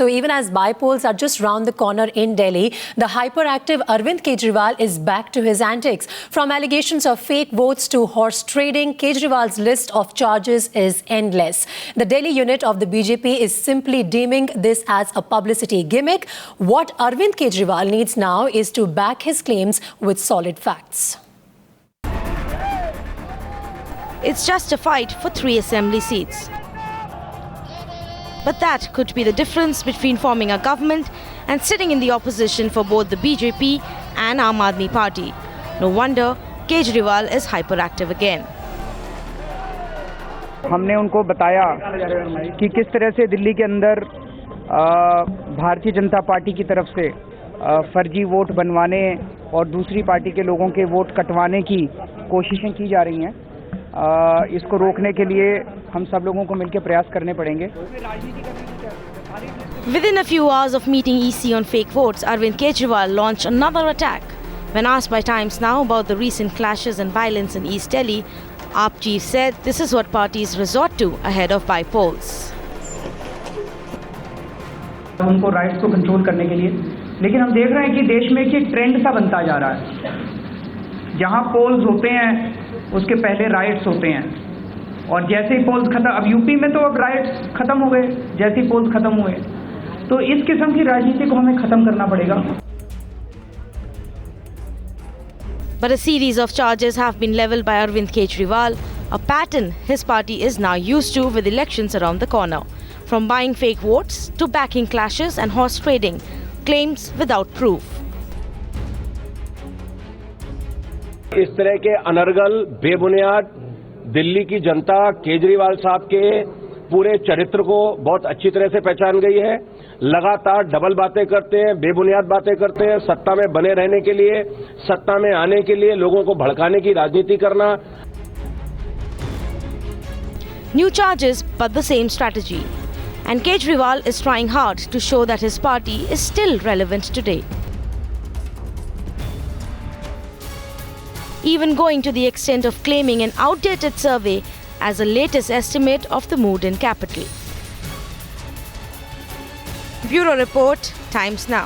So even as by-polls are just round the corner in Delhi, the hyperactive Arvind Kejriwal is back to his antics. From allegations of fake votes to horse trading, Kejriwal's list of charges is endless. The Delhi unit of the BJP is simply deeming this as a publicity gimmick. What Arvind Kejriwal needs now is to back his claims with solid facts. It's just a fight for 3 assembly seats. But that could be the difference between forming a government and sitting in the opposition for both the BJP and Aam Aadmi Party. No wonder Kejriwal is hyperactive again. हमने उनको बताया कि किस तरह से दिल्ली के अंदर Bharatiya Janata party की तरफ से फर्जी वोट बनवाने और दूसरी पार्टी के लोगों के वोट कटवाने की कोशिशें की जा रही हैं। इसको रोकने के लिए हम सब लोगों को मिलकर प्रयास करने पड़ेंगे। Within a few hours of meeting EC on fake votes, Arvind Kejriwal launched another attack. When asked by Times Now about the recent clashes and violence in East Delhi, AAP chief said this is what parties resort to ahead of by-polls. उनको rights को control करने के लिए, लेकिन हम देख रहे हैं कि देश में एक ट्रेंड सा बनता जा रहा है। जहां पोल्स होते हैं उसके पहले राइट्स होते हैं, और जैसे ही पोल्स खत्म, अब यूपी में तो अब राइट्स खत्म हो गए, जैसे ही पोल्स खत्म हुए, तो इस किस्म की राजनीति को हमें खत्म करना पड़ेगा। But a series of charges have been leveled by Arvind Kejriwal, a pattern his party is now used to with elections around the corner. From buying fake votes to backing clashes and horse trading, claims without proof. इस तरह के अनर्गल, बेबुनियाद दिल्ली की जनता केजरीवाल साहब के पूरे चरित्र को बहुत अच्छी तरह से पहचान गई है। लगातार डबल बातें करते हैं, बेबुनियाद बातें करते हैं, सत्ता में बने रहने के लिए, सत्ता में आने के लिए लोगों को भड़काने की राजनीति करना। New charges, but the same strategy. And Kejriwal is trying hard to show that his party is still relevant today. Even going to the extent of claiming an outdated survey as the latest estimate of the mood in capital. Bureau Report, Times Now.